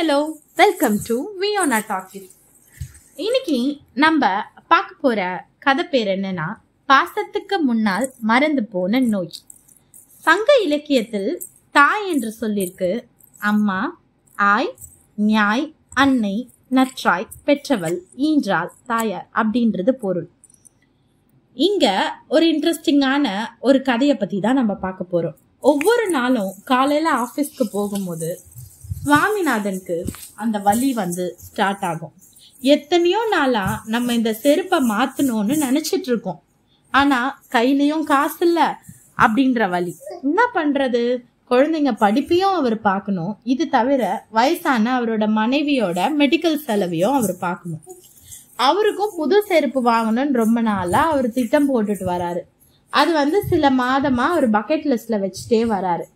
Hello, welcome to Viyona talkies. இன்னைக்கு நம்ம பார்க்க போற கதை பேர் என்னன்னா, பாசத்துக்கு முன்னால் மறந்து போன நோய். சங்க இலக்கியத்தில் தாய் என்று சொல்லிருக்கு. அம்மா, ஆய், ஞாய், அன்னை, நற்றாய், பெற்றவள், ஈன்றாள், தாயார் அப்படின்றது பொருள். இங்க ஒரு இன்ட்ரெஸ்டிங்கான ஒரு கதையை பத்தி தான் நம்ம பார்க்க போறோம். ஒவ்வொரு நாளும் காலையில ஆபீஸ்க்கு போகும்போது சுவாமிநாதனுக்கு அந்த வலி ஸ்டார்ட் ஆகும். எத்தனையோ நாளா நம்ம இந்த செருப்பை மாத்தணும்னு நினைச்சிட்டு இருக்கோம். ஆனா கையிலயும் காசு இல்ல அப்படின்ற வலி. என்ன பண்றது? குழந்தைங்க படிப்பையும் அவர் பார்க்கணும். இது தவிர வயசான அவரோட மனைவியோட மெடிக்கல் செலவையும் அவர் பார்க்கணும். அவருக்கும் புது செருப்பு வாங்கணும்னு ரொம்ப நாளா அவர் திட்டம் போட்டுட்டு வராரு. அது சில மாதமா அவர் பக்கெட் லிஸ்ட்ல வச்சுட்டே வராரு.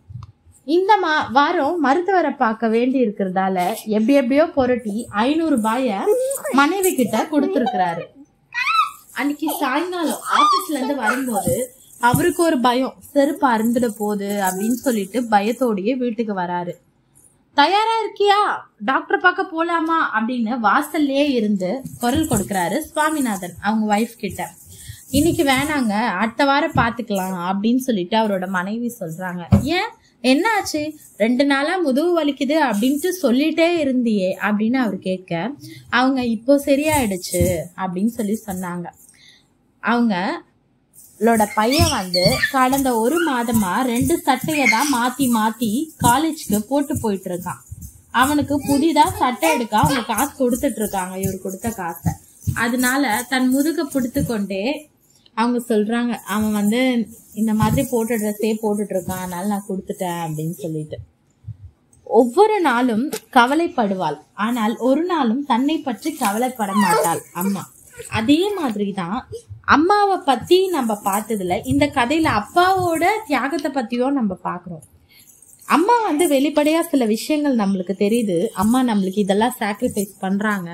இந்த வாரம் மருத்துவரை பார்க்க வேண்டி இருக்கிறதால எப்படியோ புரட்டி 500 ரூபாய மனைவி கிட்ட கொடுத்துருக்கிறாரு. அன்னைக்கு சாயங்காலம் ஆபீஸ்ல இருந்து வரும்போது அவருக்கு ஒரு பயம், செருப்பு அருந்துட போகுது அப்படின்னு சொல்லிட்டு பயத்தோடயே வீட்டுக்கு வராரு. தயாரா இருக்கியா, டாக்டர் பார்க்க போலாமா அப்படின்னு வாசல்லே இருந்து குரல் கொடுக்கறாரு சுவாமிநாதன் அவங்க வைஃப் கிட்ட. இன்னைக்கு வேணாங்க, அடுத்த வாரம் பாத்துக்கலாம் அப்படின்னு சொல்லிட்டு அவரோட மனைவி சொல்றாங்க. ஏன், என்ன ஆச்சு? 2 நாளா முதுகு வலிக்குது அப்படின்ட்டு சொல்லிட்டே இருந்தியே அப்படின்னு அவர் கேட்க, அவங்க இப்போ சரியாயிடுச்சு அப்படின்னு சொன்னாங்க. அவங்களோட பையன் கடந்த 1 மாதமா 2 சட்டையை தான் மாத்தி காலேஜுக்கு போட்டு போயிட்டு இருக்கான். அவனுக்கு புதிதா சட்டை எடுக்க அவங்க காசு கொடுத்துட்டு இருக்காங்க, இவர் கொடுத்த காசை. அதனால தன் முதுக பிடித்து கொண்டே அவங்க சொல்றாங்க, அவன் இந்த மாதிரி போட்ட ட்ரெஸ்ஸே போட்டுட்டு இருக்கான், அதனால நான் கொடுத்துட்டேன் அப்படின்னு சொல்லிட்டு. ஒவ்வொரு நாளும் கவலைப்படுவாள், ஆனால் ஒரு நாளும் தன்னை பற்றி கவலைப்பட மாட்டாள் அம்மா. அதே மாதிரிதான் அம்மாவை பத்தி நம்ம பார்த்ததுல இந்த கதையில அப்பாவோட தியாகத்தை பத்தியும் நம்ம பாக்குறோம். அம்மா வெளிப்படையா சில விஷயங்கள் நம்மளுக்கு தெரியுது. அம்மா நம்மளுக்கு இதெல்லாம் சாக்ரிஃபைஸ் பண்றாங்க,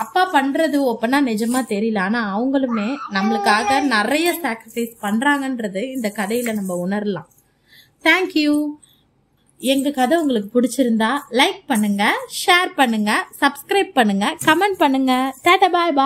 அப்பா பண்றது ஓப்பனா நிஜமா தெரியல, ஆனா அவங்களுமே நம்மளுக்காக நிறைய சாக்ரிஃபைஸ் பண்றாங்கன்றது இந்த கதையில நம்ம உணரலாம். தேங்க்யூ. எங்க கதை உங்களுக்கு பிடிச்சிருந்தா லைக் பண்ணுங்க, ஷேர் பண்ணுங்க, சப்ஸ்கிரைப் பண்ணுங்க, கமெண்ட் பண்ணுங்க. டாடா, பாய் பாய்.